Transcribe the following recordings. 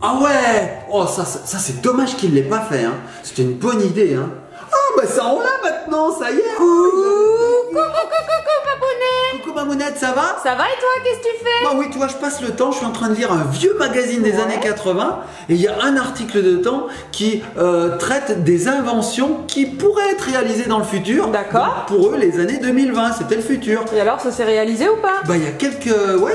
Ah ouais. Oh, ça c'est dommage qu'il ne l'ait pas fait, hein. C'était une bonne idée, hein. Ah, bah ça on l'a maintenant, ça y est. Coucou, Papounet. Coucou Mamounette, ça va? Ça va et toi, qu'est-ce que tu fais? Bah oui, tu vois, je passe le temps, je suis en train de lire un vieux magazine des années 80 et il y a un article dedans qui traite des inventions qui pourraient être réalisées dans le futur. D'accord. Pour eux, les années 2020, c'était le futur. Et alors, ça s'est réalisé ou pas? Bah il y a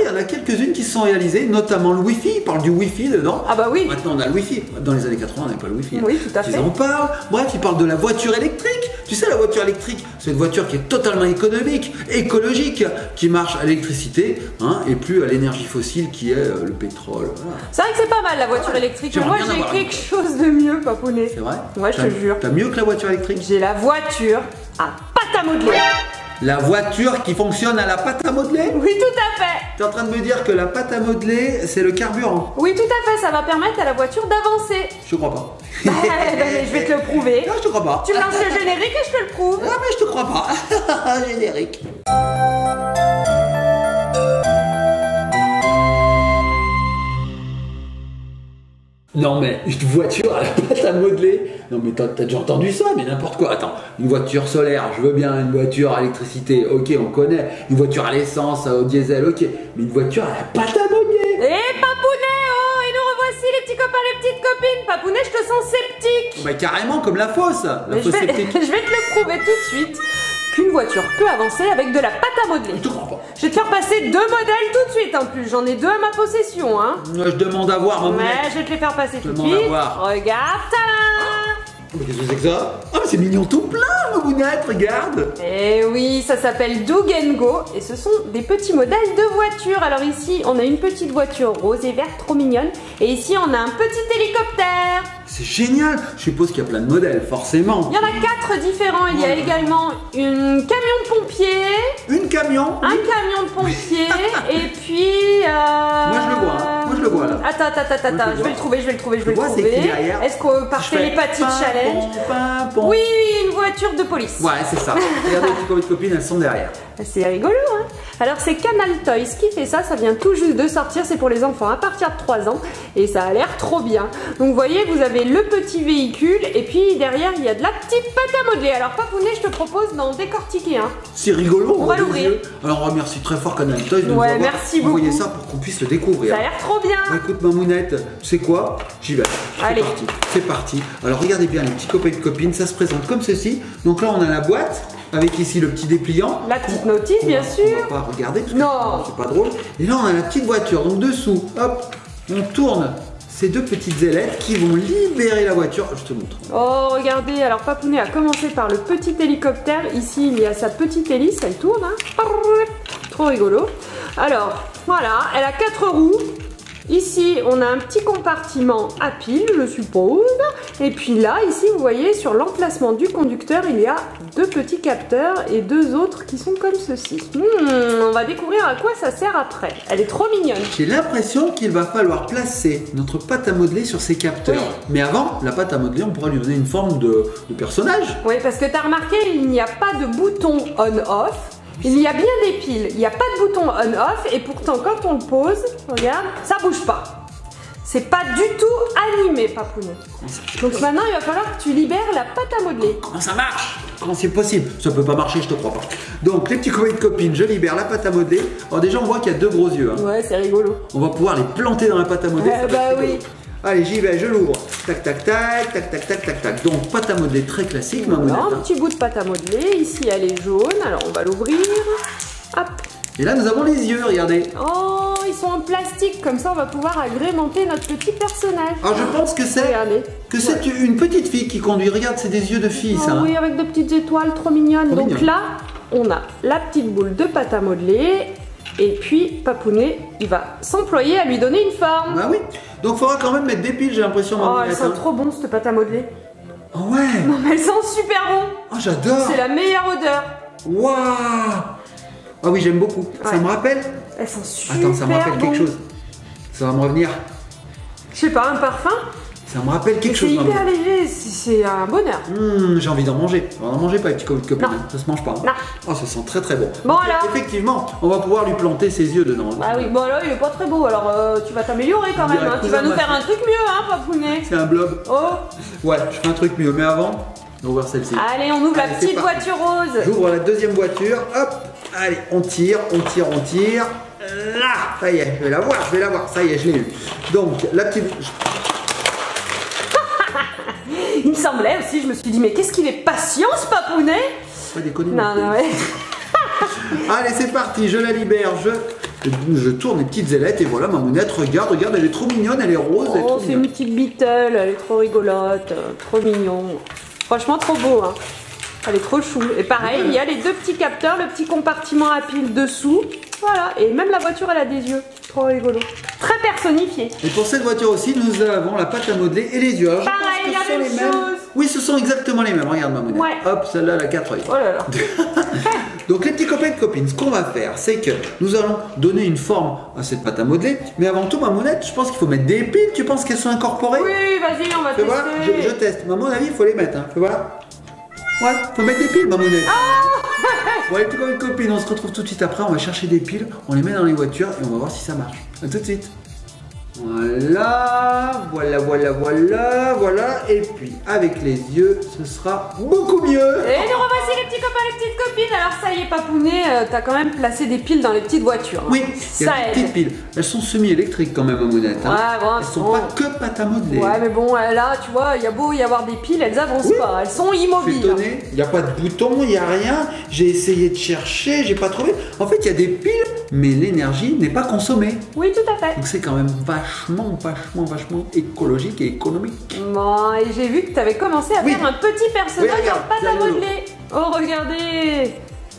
il y en a quelques-unes qui se sont réalisées, notamment le Wi-Fi, il parle du Wi-Fi dedans. Ah bah oui. Maintenant on a le Wi-Fi, dans les années 80 on n'avait pas le Wi-Fi. Oui, tout à fait. Ils en parlent. Bref, il parle de la voiture électrique. Tu sais, la voiture électrique, c'est une voiture qui est totalement économique, écologique, qui marche à l'électricité, hein, et plus à l'énergie fossile qui est le pétrole. Voilà. C'est vrai que c'est pas mal la voiture électrique. J'aimerais Moi, bien j'ai avoir quelque chose de mieux, Papounet. C'est vrai? Ouais, je te jure. T'as mieux que la voiture électrique? J'ai la voiture à pâte à modeler. La voiture qui fonctionne à la pâte à modeler? Oui, tout à fait. T'es en train de me dire que la pâte à modeler, c'est le carburant? Oui, tout à fait. Ça va permettre à la voiture d'avancer. Je te crois pas. Mais je vais te le prouver. Non, je te crois pas. Tu me lances le générique et je te le prouve. Ah, mais je te crois pas. Générique. Non mais une voiture à la pâte à modeler. Non mais t'as déjà entendu ça, mais n'importe quoi. Attends, une voiture solaire, je veux bien. Une voiture à électricité, ok, on connaît. Une voiture à l'essence, au diesel, ok. Mais une voiture à la pâte à modeler. Eh Papounet, oh, et nous revoici les petits copains, les petites copines. Papounet, je te sens sceptique. Bah carrément comme la fausse. La Mais fausse sceptique. je vais te le prouver tout de suite qu'une voiture peut avancer avec de la pâte à modeler. Je te crois pas. Je vais te faire passer 2 modèles tout de suite en plus. J'en ai 2 à ma possession, hein. Je demande à voir, maman. Ouais, je vais te les faire passer tout de demande à suite. voir. Regarde, tada! Mais qu'est-ce que c'est que ça? Ah mais c'est mignon tout plein, Mamounette, regarde. Eh oui, ça s'appelle Doug & Go et ce sont des petits modèles de voitures. Alors ici, on a une petite voiture rose et verte trop mignonne et ici, on a un petit hélicoptère. C'est génial. Je suppose qu'il y a plein de modèles, forcément. Il y en a 4 différents. Il y a également une camion de pompier, Une camion. un camion de pompier et puis... Moi je le vois, hein. Moi je le vois là. Attends, je vais le trouver, Tu vois, c'est écrit derrière. Est-ce qu'on par Je fais télépathie challenge? pimpon. Oui, une voiture de police. Ouais, c'est ça. Regardez les petites copines, elles sont derrière. C'est rigolo, hein. Alors c'est Canal Toys qui fait ça, ça vient tout juste de sortir, c'est pour les enfants à partir de 3 ans et ça a l'air trop bien. Donc vous voyez, vous avez le petit véhicule et puis derrière il y a de la petite pâte à modeler. Alors Papounet, je te propose d'en décortiquer un. C'est rigolo. On va l'ouvrir. Alors on remercie très fort Canal Toys de nous Ouais, avoir merci envoyé beaucoup. ça pour qu'on puisse le découvrir. Ça a l'air trop bien. Bah, écoute Mamounette, tu sais quoi? J'y vais. Allez. C'est parti. Alors regardez bien les petits copains et copines, ça se présente comme ceci. Donc là on a la boîte avec ici le petit dépliant. La petite notice, bien sûr. On va pas regarder parce que Non. c'est pas drôle. Et là on a la petite voiture. Donc dessous, hop, on tourne ces 2 petites ailettes qui vont libérer la voiture. Je te montre. Oh, regardez, alors Papounet a commencé par le petit hélicoptère. Ici, il y a sa petite hélice, elle tourne. Hein. Trop rigolo. Alors, voilà, elle a 4 roues. Ici, on a un petit compartiment à pile, je suppose. Et puis là, ici, vous voyez, sur l'emplacement du conducteur, il y a 2 petits capteurs et 2 autres qui sont comme ceci. On va découvrir à quoi ça sert après. Elle est trop mignonne. J'ai l'impression qu'il va falloir placer notre pâte à modeler sur ces capteurs. Oui. Mais avant, la pâte à modeler, on pourra lui donner une forme de personnage. Oui, parce que tu as remarqué, il n'y a pas de bouton on-off. Il y a bien des piles, il n'y a pas de bouton on-off et pourtant quand on le pose, regarde, ça bouge pas. C'est pas du tout animé, Papounet. Donc maintenant, il va falloir que tu libères la pâte à modeler. Comment ça marche? Comment c'est possible? Ça peut pas marcher, je te crois pas. Donc les petits copains et copines, je libère la pâte à modeler. Alors déjà, on voit qu'il y a 2 gros yeux. Hein. Ouais, c'est rigolo. On va pouvoir les planter dans la pâte à modeler. Ça va Bah être rigolo. oui. Allez, j'y vais, je l'ouvre. Tac, tac, tac, tac, tac, tac, tac, tac. Donc pâte à modeler très classique, Mamounette. Alors, un petit bout de pâte à modeler. Ici, elle est jaune. Alors, on va l'ouvrir. Hop. Et là, nous avons les yeux, regardez. Oh, ils sont en plastique. Comme ça, on va pouvoir agrémenter notre petit personnage. Alors je pense que c'est Regardez. une petite fille qui conduit. Regarde, c'est des yeux de fille, ça. Oh, hein. oui, avec de petites étoiles trop mignonnes. Trop Donc mignon. là, on a la petite boule de pâte à modeler. Et puis, Papounet, il va s'employer à lui donner une forme. Bah oui. Donc faudra quand même mettre des piles, j'ai l'impression. Oh, Mamounette, elles sont hein. trop bonnes, cette pâte à modeler. Oh ouais. Non, mais elles sont super bonnes. Oh, j'adore. C'est la meilleure odeur. Waouh. Ah oui, j'aime beaucoup. Ça Ouais. me rappelle. Elles sont super Attends, ça me rappelle bonnes. quelque chose. Ça va me revenir. Je sais pas, un parfum? Ça me rappelle quelque C'est chose. hyper léger, c'est un bonheur. J'ai envie d'en manger. On va en manger pas les petits copines. Non. Ça se mange pas. Hein. Non. Oh, ça sent très très bon. Bon, Donc, alors. effectivement, on va pouvoir lui planter ses yeux dedans. Ah oui, bon là il est pas très beau, alors tu vas t'améliorer quand même, Il y a hein. Tu cousin vas nous de faire ma un truc mieux, hein, papounet. C'est un blob. Oh, Ouais, je fais un truc mieux. Mais avant, on va voir celle-ci. allez, on ouvre Allez, la c'est petite parti. voiture rose. J'ouvre la deuxième voiture. Hop. Allez, on tire, on tire, on tire. Là, ça y est, je vais la voir, je vais la voir. Ça y est, je l'ai eu. Donc, la petite. Il me semblait aussi, je me suis dit, mais qu'est-ce qu'il est patient ce papounet. Pas déconner. Non, non, ouais. Allez, c'est parti, je la libère, je tourne les petites ailettes et voilà, Mamounette, regarde, elle est trop mignonne, elle est rose. Elle est Oh, trop c'est une mignonne. petite Beetle, elle est trop rigolote, trop mignon. Franchement, trop beau, hein. Elle est trop chou. Et pareil, il y a les deux petits capteurs, le petit compartiment à pile dessous. Voilà, et même la voiture, elle a des yeux. Trop rigolo. Très personnifié. Et pour cette voiture aussi, nous avons la pâte à modeler et les yeux. Alors, je pense Pareil, que la ce sont même les mêmes. chose. Oui, ce sont exactement les mêmes. Regarde, Mamounette. Ouais. Hop, celle-là, elle a 4 yeux. Oh là là. Donc les petits copains et copines, ce qu'on va faire, c'est que nous allons donner une forme à cette pâte à modeler. Mais avant tout, Mamounette, je pense qu'il faut mettre des piles. Tu penses qu'elles sont incorporées? Oui, vas-y, on va Fais voir, tester. je teste. Mais à mon avis, il faut les mettre. Hein. Fais voir. Ouais, faut mettre des piles, Mamounette. Bon, les petits copains et copines, on se retrouve tout de suite après. On va chercher des piles, on les met dans les voitures et on va voir si ça marche. A tout de suite. Voilà, voilà. Et puis, avec les yeux, ce sera beaucoup mieux. Et nous revoici les petits copains, les petites copines. Alors ça y est, papounet, t'as quand même placé des piles dans les petites voitures. Oui, il y a ça des aide. petites piles. Elles sont semi-électriques quand même, Mamounette. Hein. Ouais, bon, Elles sont bon. pas que pâte à modeler. Ouais, mais bon, là, tu vois, il y a beau y avoir des piles, elles avancent Oui. pas, elles sont Je suis immobiles. étonné, il n'y a pas de bouton, il n'y a rien. J'ai essayé de chercher, j'ai pas trouvé. En fait, il y a des piles, mais l'énergie n'est pas consommée. Oui, tout à fait. Donc c'est quand même vachement écologique et économique. Bon, et j'ai vu que tu avais commencé à Oui. faire un petit personnage Oui, regarde, en pâte à regarde-le. modeler. Oh, regardez.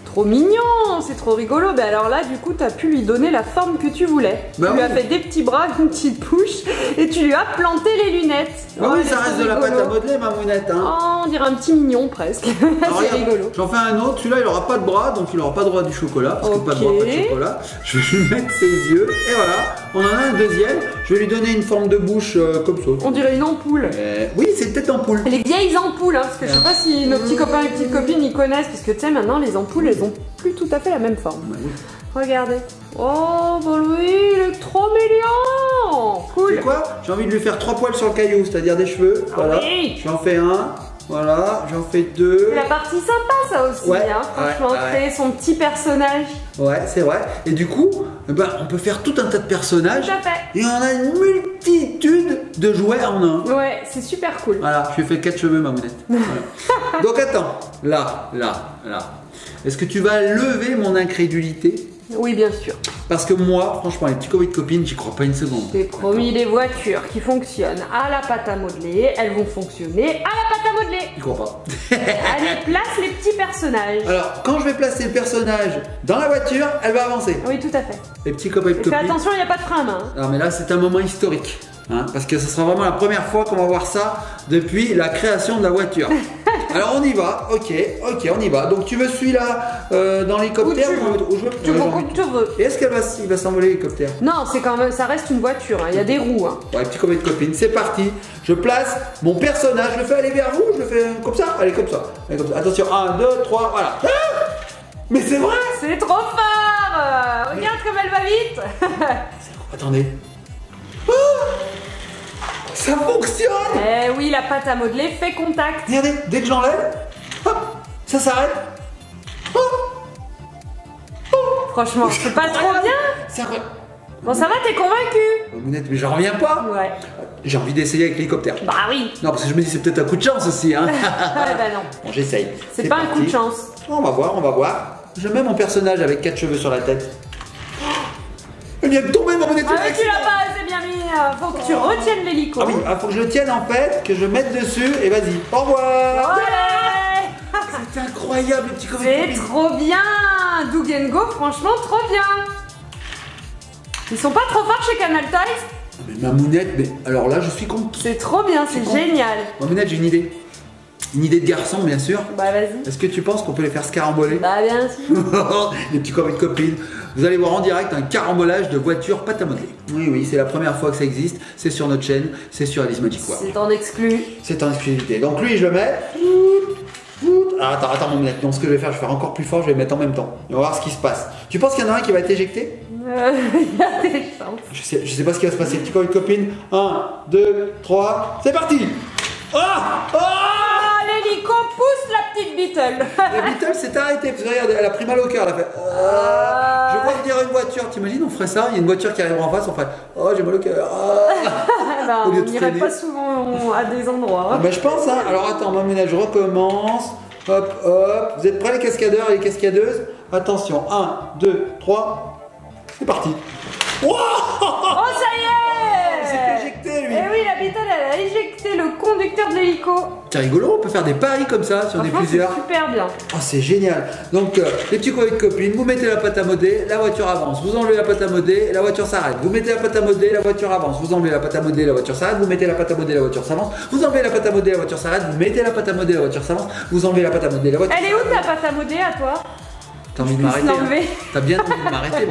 Trop mignon, c'est trop rigolo. Ben alors là, du coup, tu as pu lui donner la forme que tu voulais. Bah tu lui as oui. fait des petits bras, une petite bouche, et tu lui as planté les lunettes. Ah oui, il est ça trop reste de la pâte rigolo. à modeler, Mamounette. Hein. Oh, on dirait un petit mignon presque. Alors, C'est regarde, rigolo. j'en fais un autre, celui-là il aura pas de bras, donc il aura pas droit du chocolat, parce que pas de bras, pas de Ok. chocolat. Je vais lui mettre ses yeux, et voilà, on en a un deuxième. Je vais lui donner une forme de bouche comme ça. On dirait une ampoule. Oui, c'est une tête d'ampoule. Les vieilles ampoules, hein, parce que je sais pas si nos petits copains et petites copines y connaissent, parce que tu sais, maintenant les ampoules elles ont plus tout à fait la même forme. Ouais, oui. Regardez. Oh, bah oui, il est trop mignon. Tu Cool. sais quoi? J'ai envie de lui faire 3 poils sur le caillou, c'est-à-dire des cheveux. Voilà. oui. J'en fais un, voilà, j'en fais 2. C'est la partie sympa, ça aussi, Ouais, hein, franchement, ouais. créer son petit personnage. Ouais, c'est vrai. Et du coup, eh ben, on peut faire tout un tas de personnages. Tout à fait. Et on a une multitude de jouets en un. Ouais, c'est super cool. Voilà, je lui ai fait 4 cheveux, Mamounette. Voilà. Donc attends, là. Est-ce que tu vas lever mon incrédulité? Oui, bien sûr. Parce que moi, franchement, les petits copains de copines, j'y crois pas une seconde. J'ai promis des voitures qui fonctionnent à la pâte à modeler, elles vont fonctionner à la pâte à modeler. J'y crois pas. Allez, place les petits personnages. Alors, quand je vais placer le personnage dans la voiture, elle va avancer. Oui, tout à fait. Les petits copains de Et copines. fais attention, il n'y a pas de frein à main. Hein. Non mais là c'est un moment historique, hein, parce que ce sera vraiment la première fois qu'on va voir ça depuis la création de la voiture. Alors on y va, ok, on y va. Donc tu veux celui-là dans l'hélicoptère Où tu veux. Tu veux comme tu veux. Et est-ce qu'il va s'envoler l'hélicoptère? Non, c'est quand même, ça reste une voiture, hein. Il y a des roues. Hein. Ouais, petit copain de copine, c'est parti. Je place mon personnage, je le fais aller vers vous, je le fais comme ça, allez comme ça. Allez, comme ça. Attention, 1, 2, 3, voilà. Ah, mais c'est vrai. C'est trop fort. Regarde comme elle va vite. Attendez. Ah, ça fonctionne. Eh oui, la pâte à modeler fait contact. Regardez, dès que j'enlève, hop, ça s'arrête. Franchement, c'est pas trop bien. C'est incroyable. Bon, ça va, t'es convaincu? Mamounette, mais j'en reviens pas. Ouais. J'ai envie d'essayer avec l'hélicoptère. Bah oui. Non, parce que je me dis c'est peut-être un coup de chance aussi. Hein. Ah bah non. Bon, j'essaye. C'est pas un parti. coup de chance. On va voir. Je mets mon personnage avec 4 cheveux sur la tête. Elle vient de tomber, Mamounette. Ah mais tu l'as pas assez bien mis. Faut que tu retiennes l'hélico. Ah oui, faut que je le tienne en fait, que je mette dessus et vas-y. Au revoir. Ouais. C'est incroyable, le petit copain. C'est trop bien. Doug & Go, franchement, trop bien. Ils sont pas trop forts chez Canal Toys. Mais Mamounette, mais alors là, je suis content. C'est trop bien, c'est con. génial. Mamounette, j'ai une idée. Une idée de garçon, bien sûr. Bah vas-y. Est-ce que tu penses qu'on peut les faire se caramboler? Bah bien sûr. Les petits copains de copines. Vous allez voir en direct un carambolage de voitures pâte à modeler. Oui, oui, c'est la première fois que ça existe. C'est sur notre chaîne, c'est sur Alice Magic World. C'est en exclu. C'est en exclusivité. Donc lui, je le mets. Ah, attends, mon minette. Donc ce que je vais faire encore plus fort, je vais le mettre en même temps. On va voir ce qui se passe. Tu penses qu'il y en a un qui va être éjecté? Il y a des chances. Je sais pas ce qui va se passer. Petit copain, copine. 1, 2, 3, c'est parti! Ah! Ah, l'hélico pousse la petite Beetle. La Beetle s'est arrêtée. Parce que regarde, elle a pris mal au cœur. Elle a fait. Je vois venir une voiture. T'imagines, on ferait ça? Il y a une voiture qui arrivera en face. On ferait. Oh, j'ai mal au cœur. Ben, on n'irait pas souvent à des endroits. Ben, je pense, hein. Alors attends, Mamounette, je recommence. Hop, hop. Vous êtes prêts, les cascadeurs et les cascadeuses? Attention. 1, 2, 3. C'est parti. Wow! Oh, ça y est! Il s'est éjecté, lui. Eh oui, la Beetle, elle a éjecté le conducteur de l'hélico. C'est rigolo, on peut faire des paris comme ça si on est plusieurs. C'est super bien. Oh, c'est génial. Donc, les petits copains de copines, vous mettez la pâte à modeler, la voiture avance. Vous enlevez la pâte à modeler, la voiture s'arrête. Vous mettez la pâte à modeler, la voiture avance. Vous enlevez la pâte à modeler, la voiture s'arrête. Vous mettez la pâte à modeler, la voiture s'avance. Vous enlevez la pâte à modeler, la voiture s'arrête. Vous mettez la pâte à modeler, la voiture s'avance. Vous enlevez la pâte à modeler, la voiture. Elle est où ta pâte à modeler à toi? T'as envie de m'arrêter, hein? T'as bien envie de m'arrêter,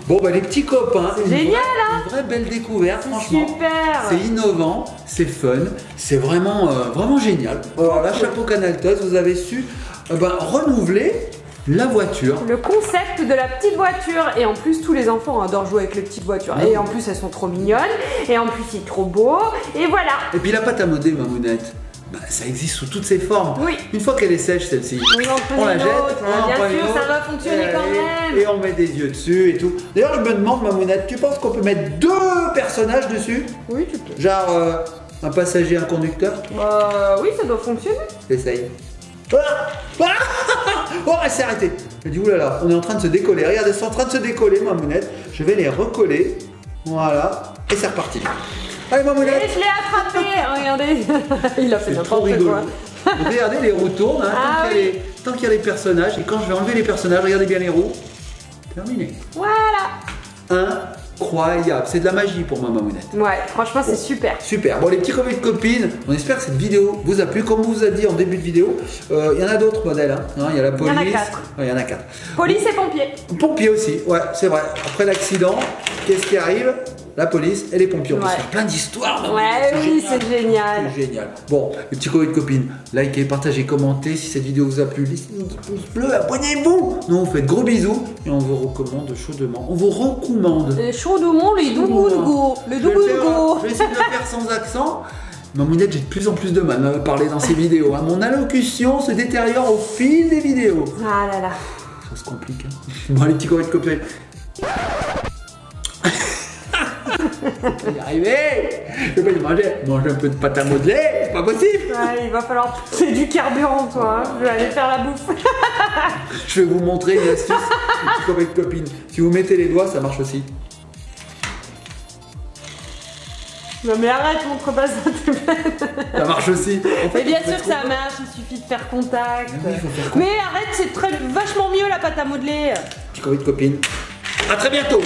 Bon, bah les petits copains, c'est génial, hein? Une vraie belle découverte, franchement. Super. C'est innovant, c'est fun, c'est vraiment, vraiment génial. Alors là, chapeau Canal Toast, vous avez su renouveler la voiture. Le concept de la petite voiture. Et en plus, tous les enfants adorent jouer avec les petites voitures. Et en plus, elles sont trop mignonnes. Et en plus, c'est trop beau. Et voilà. Et puis la pâte à modeler, Mamounette. Ça existe sous toutes ses formes. Oui. Une fois qu'elle est sèche, celle-ci, on la jette. Bien sûr, ça va fonctionner quand même. Et on met des yeux dessus et tout. D'ailleurs, je me demande, Mamounette, tu penses qu'on peut mettre 2 personnages dessus? Oui, tu peux. Genre un passager, un conducteur? Oui, ça doit fonctionner. Essaye. Oh, elle s'est arrêtée. Elle dit, oulala, on est en train de se décoller. Regardez, elles sont en train de se décoller, Mamounette. Je vais les recoller. Voilà. Et c'est reparti. Allez, Mamounette. Et je l'ai attrapé. Regardez. Il a fait n'importe quoi. Regardez, les roues tournent. Hein, tant qu'il y a les personnages. Et quand je vais enlever les personnages, regardez bien les roues. Terminé. Voilà. Incroyable. C'est de la magie pour moi, Mamounette. Ouais, franchement, c'est super. Super. Bon, les petits copains et copines, on espère que cette vidéo vous a plu. Comme on vous a dit en début de vidéo, il y en a d'autres modèles. Hein. Il y a la police. Il y en a 4. Ouais, il y en a 4. Police et pompiers. Pompiers aussi, ouais, c'est vrai. Après l'accident, qu'est-ce qui arrive? La police et les pompiers. On peut se faire plein d'histoires. Ouais, oui, c'est génial. C'est génial. Bon, les petits copains et copines, likez, partagez, commentez. Si cette vidéo vous a plu, laissez-nous un petit pouce bleu, abonnez-vous. Nous, on fait de gros bisous et on vous recommande chaudement. On vous recommande. Chaudement, les dougougo. Le dougougo. Je vais essayer de le faire sans accent. Mamounette, j'ai de plus en plus de mal à parler dans ces vidéos. Hein. Mon allocution se détériore au fil des vidéos. Ah là là. Ça se complique. Hein. Bon, les petits copains et copines. Je vais y arriver. Je vais pas y manger un peu de pâte à modeler, c'est pas possible. Ouais, il va falloir pousser du carburant, toi. Hein. Je vais aller faire la bouffe. Je vais vous montrer une astuce, avec copine. Si vous mettez les doigts, ça marche aussi. Non mais arrête, montre pas ça, s'il te plaît. Ça marche aussi. En fait, mais bien sûr que ça marche, il suffit de faire contact. Oui, il faut faire contact. Mais arrête, c'est vachement mieux la pâte à modeler. Petit Covid copine. À très bientôt.